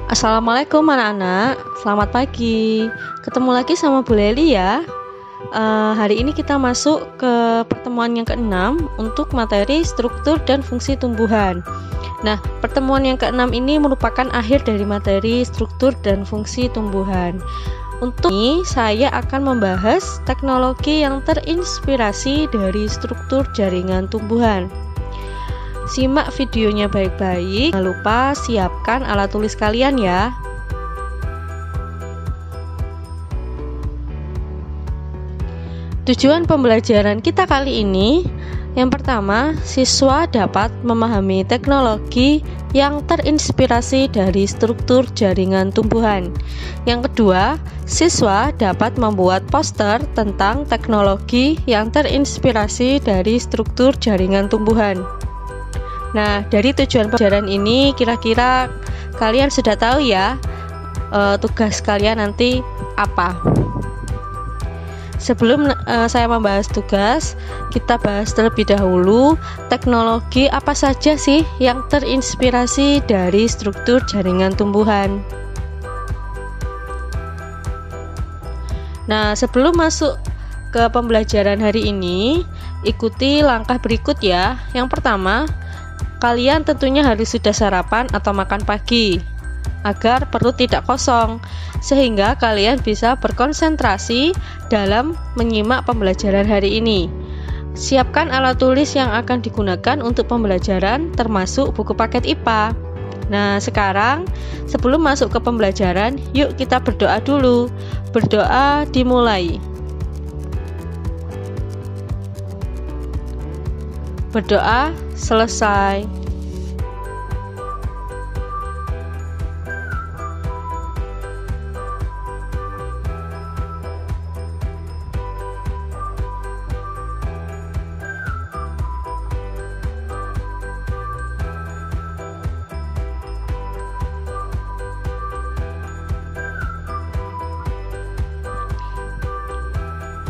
Assalamualaikum anak-anak, selamat pagi. Ketemu lagi sama Bu Leli ya. Hari ini kita masuk ke pertemuan yang ke-6 untuk materi struktur dan fungsi tumbuhan. Nah, pertemuan yang ke-6 ini merupakan akhir dari materi struktur dan fungsi tumbuhan. Untuk ini, saya akan membahas teknologi yang terinspirasi dari struktur jaringan tumbuhan. Simak videonya baik-baik, jangan lupa siapkan alat tulis kalian ya. Tujuan pembelajaran kita kali ini, yang pertama, siswa dapat memahami teknologi yang terinspirasi dari struktur jaringan tumbuhan. Yang kedua, siswa dapat membuat poster tentang teknologi yang terinspirasi dari struktur jaringan tumbuhan. Nah, dari tujuan pembelajaran ini kira-kira kalian sudah tahu ya tugas kalian nanti apa. Sebelum saya membahas tugas, kita bahas terlebih dahulu teknologi apa saja sih yang terinspirasi dari struktur jaringan tumbuhan. Nah, sebelum masuk ke pembelajaran hari ini, ikuti langkah berikut ya. Yang pertama, kalian tentunya harus sudah sarapan atau makan pagi agar perut tidak kosong, sehingga kalian bisa berkonsentrasi dalam menyimak pembelajaran hari ini. Siapkan alat tulis yang akan digunakan untuk pembelajaran, termasuk buku paket IPA. Nah, sekarang sebelum masuk ke pembelajaran, yuk kita berdoa dulu. Berdoa dimulai. Berdoa selesai.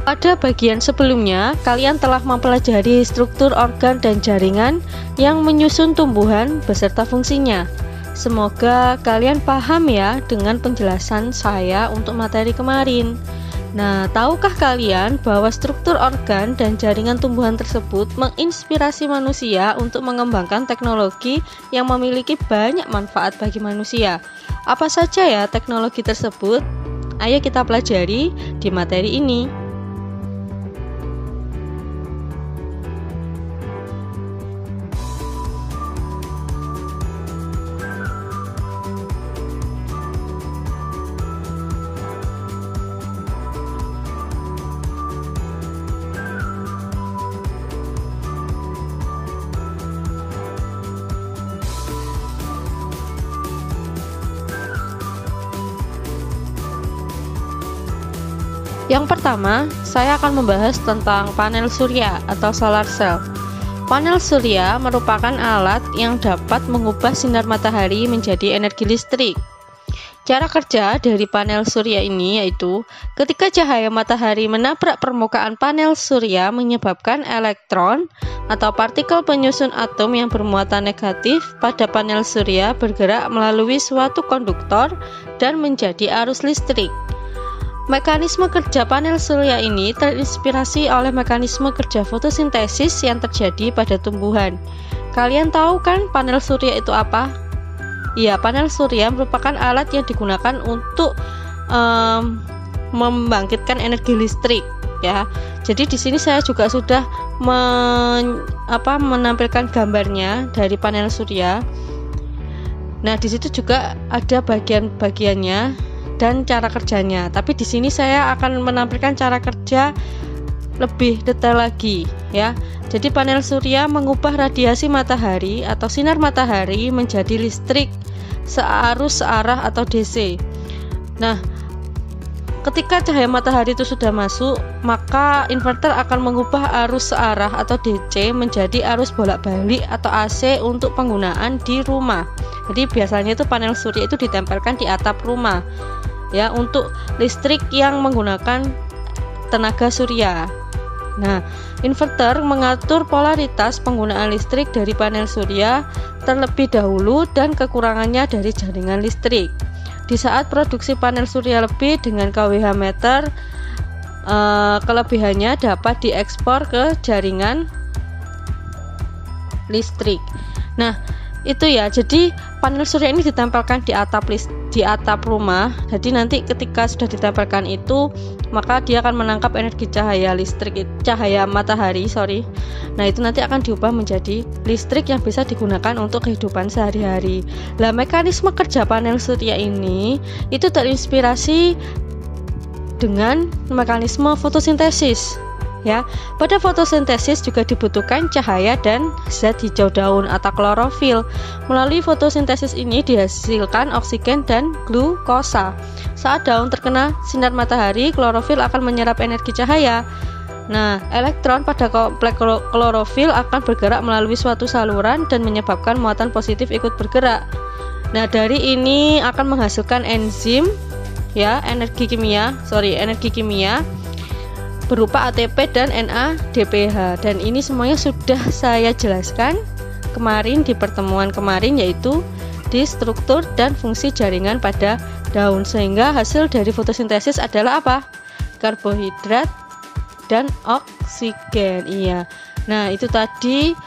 Pada bagian sebelumnya, kalian telah mempelajari struktur organ dan jaringan yang menyusun tumbuhan beserta fungsinya. Semoga kalian paham ya dengan penjelasan saya untuk materi kemarin. Nah, tahukah kalian bahwa struktur organ dan jaringan tumbuhan tersebut menginspirasi manusia untuk mengembangkan teknologi yang memiliki banyak manfaat bagi manusia? Apa saja ya teknologi tersebut? Ayo kita pelajari di materi ini. Yang pertama, saya akan membahas tentang panel surya atau solar cell. Panel surya merupakan alat yang dapat mengubah sinar matahari menjadi energi listrik. Cara kerja dari panel surya ini yaitu, ketika cahaya matahari menabrak permukaan panel surya menyebabkan elektron atau partikel penyusun atom yang bermuatan negatif pada panel surya bergerak melalui suatu konduktor dan menjadi arus listrik. Mekanisme kerja panel surya ini terinspirasi oleh mekanisme kerja fotosintesis yang terjadi pada tumbuhan. Kalian tahu kan panel surya itu apa? Ya, panel surya merupakan alat yang digunakan untuk membangkitkan energi listrik ya. Jadi di sini saya juga sudah menampilkan gambarnya dari panel surya. Nah, di situ juga ada bagian-bagiannya dan cara kerjanya. Tapi di sini saya akan menampilkan cara kerja lebih detail lagi ya. Jadi panel surya mengubah radiasi matahari atau sinar matahari menjadi listrik searus searah atau DC. Nah, ketika cahaya matahari itu sudah masuk, maka inverter akan mengubah arus searah atau DC menjadi arus bolak-balik atau AC untuk penggunaan di rumah. Jadi biasanya itu panel surya itu ditempelkan di atap rumah ya, untuk listrik yang menggunakan tenaga surya. Nah, inverter mengatur polaritas penggunaan listrik dari panel surya terlebih dahulu dan kekurangannya dari jaringan listrik. Di saat produksi panel surya lebih dengan kWh meter, kelebihannya dapat diekspor ke jaringan listrik. Nah, itu ya. Jadi panel surya ini ditempelkan di atap rumah. Jadi nanti ketika sudah ditempelkan itu, maka dia akan menangkap energi cahaya matahari. Nah, itu nanti akan diubah menjadi listrik yang bisa digunakan untuk kehidupan sehari-hari. Nah, mekanisme kerja panel surya ini itu terinspirasi dengan mekanisme fotosintesis. Ya, pada fotosintesis juga dibutuhkan cahaya dan zat hijau daun atau klorofil. Melalui fotosintesis ini dihasilkan oksigen dan glukosa. Saat daun terkena sinar matahari, klorofil akan menyerap energi cahaya. Nah, elektron pada kompleks klorofil akan bergerak melalui suatu saluran dan menyebabkan muatan positif ikut bergerak. Nah, dari ini akan menghasilkan enzim, ya, energi kimia berupa ATP dan NADPH. Dan ini semuanya sudah saya jelaskan kemarin di pertemuan kemarin, yaitu di struktur dan fungsi jaringan pada daun. Sehingga hasil dari fotosintesis adalah apa? Karbohidrat dan oksigen. Iya. Nah, itu tadi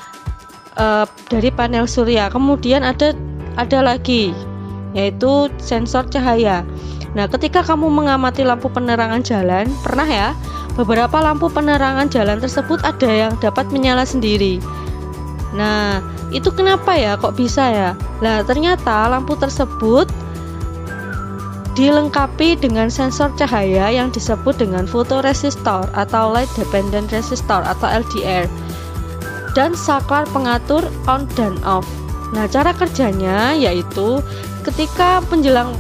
dari panel surya. Kemudian ada lagi, yaitu sensor cahaya. Nah, ketika kamu mengamati lampu penerangan jalan, pernah ya? Beberapa lampu penerangan jalan tersebut ada yang dapat menyala sendiri. Nah, itu kenapa ya? Kok bisa ya? Nah, ternyata lampu tersebut dilengkapi dengan sensor cahaya yang disebut dengan fotoresistor atau light dependent resistor atau LDR dan saklar pengatur on dan off. Nah, cara kerjanya yaitu ketika menjelang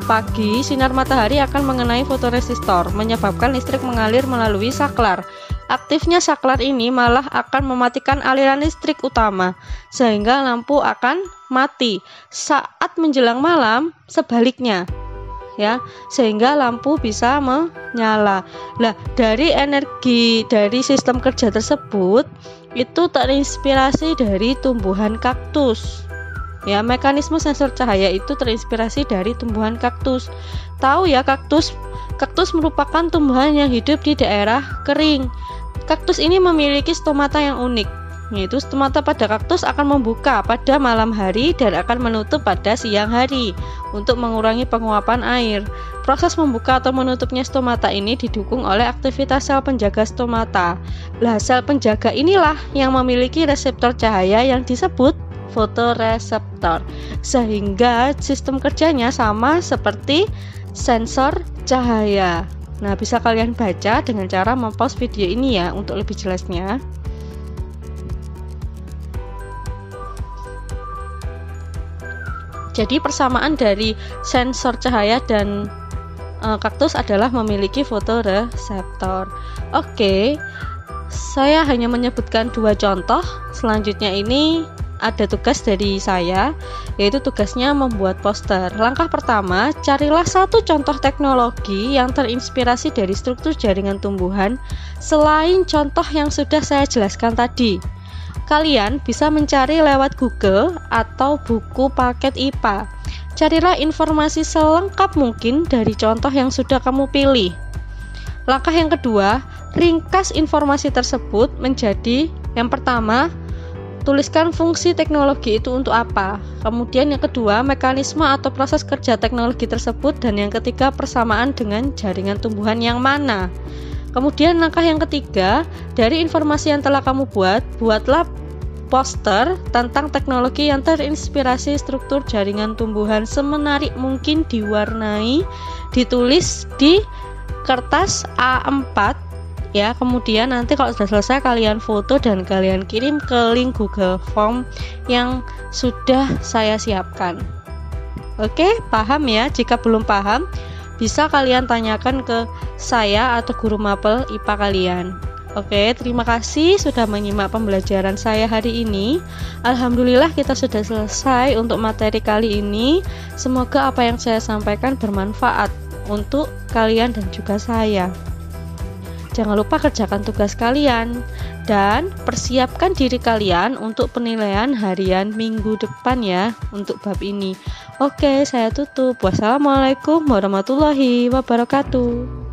pagi, sinar matahari akan mengenai fotoresistor, menyebabkan listrik mengalir melalui saklar. Aktifnya saklar ini malah akan mematikan aliran listrik utama, sehingga lampu akan mati. Saat menjelang malam, sebaliknya, ya, sehingga lampu bisa menyala. Nah, dari energi dari sistem kerja tersebut itu terinspirasi dari tumbuhan kaktus. Ya, mekanisme sensor cahaya itu terinspirasi dari tumbuhan kaktus. Tahu ya, kaktus merupakan tumbuhan yang hidup di daerah kering. Kaktus ini memiliki stomata yang unik, yaitu stomata pada kaktus akan membuka pada malam hari dan akan menutup pada siang hari untuk mengurangi penguapan air. Proses membuka atau menutupnya stomata ini didukung oleh aktivitas sel penjaga stomata. Nah, sel penjaga inilah yang memiliki reseptor cahaya yang disebut fotoreseptor, sehingga sistem kerjanya sama seperti sensor cahaya. Nah, bisa kalian baca dengan cara mempause video ini ya untuk lebih jelasnya. Jadi persamaan dari sensor cahaya dan kaktus adalah memiliki fotoreseptor. Oke, saya hanya menyebutkan 2 contoh. Selanjutnya ini ada tugas dari saya, yaitu tugasnya membuat poster. Langkah pertama, carilah satu contoh teknologi yang terinspirasi dari struktur jaringan tumbuhan selain contoh yang sudah saya jelaskan tadi. Kalian bisa mencari lewat Google atau buku paket IPA. Carilah informasi selengkap mungkin dari contoh yang sudah kamu pilih. Langkah yang kedua, ringkas informasi tersebut menjadi yang pertama, tuliskan fungsi teknologi itu untuk apa. Kemudian yang kedua, mekanisme atau proses kerja teknologi tersebut. Dan yang ketiga, persamaan dengan jaringan tumbuhan yang mana. Kemudian langkah yang ketiga, dari informasi yang telah kamu buatlah poster tentang teknologi yang terinspirasi struktur jaringan tumbuhan semenarik mungkin, diwarnai, ditulis di kertas A4. Ya, kemudian nanti kalau sudah selesai kalian foto dan kalian kirim ke link Google Form yang sudah saya siapkan. Oke, paham ya? Jika belum paham, bisa kalian tanyakan ke saya atau guru mapel IPA kalian. Oke, terima kasih sudah menyimak pembelajaran saya hari ini. Alhamdulillah kita sudah selesai untuk materi kali ini. Semoga apa yang saya sampaikan bermanfaat untuk kalian dan juga saya. Jangan lupa kerjakan tugas kalian. Dan persiapkan diri kalian untuk penilaian harian minggu depan ya untuk bab ini. Oke, saya tutup. Wassalamualaikum warahmatullahi wabarakatuh.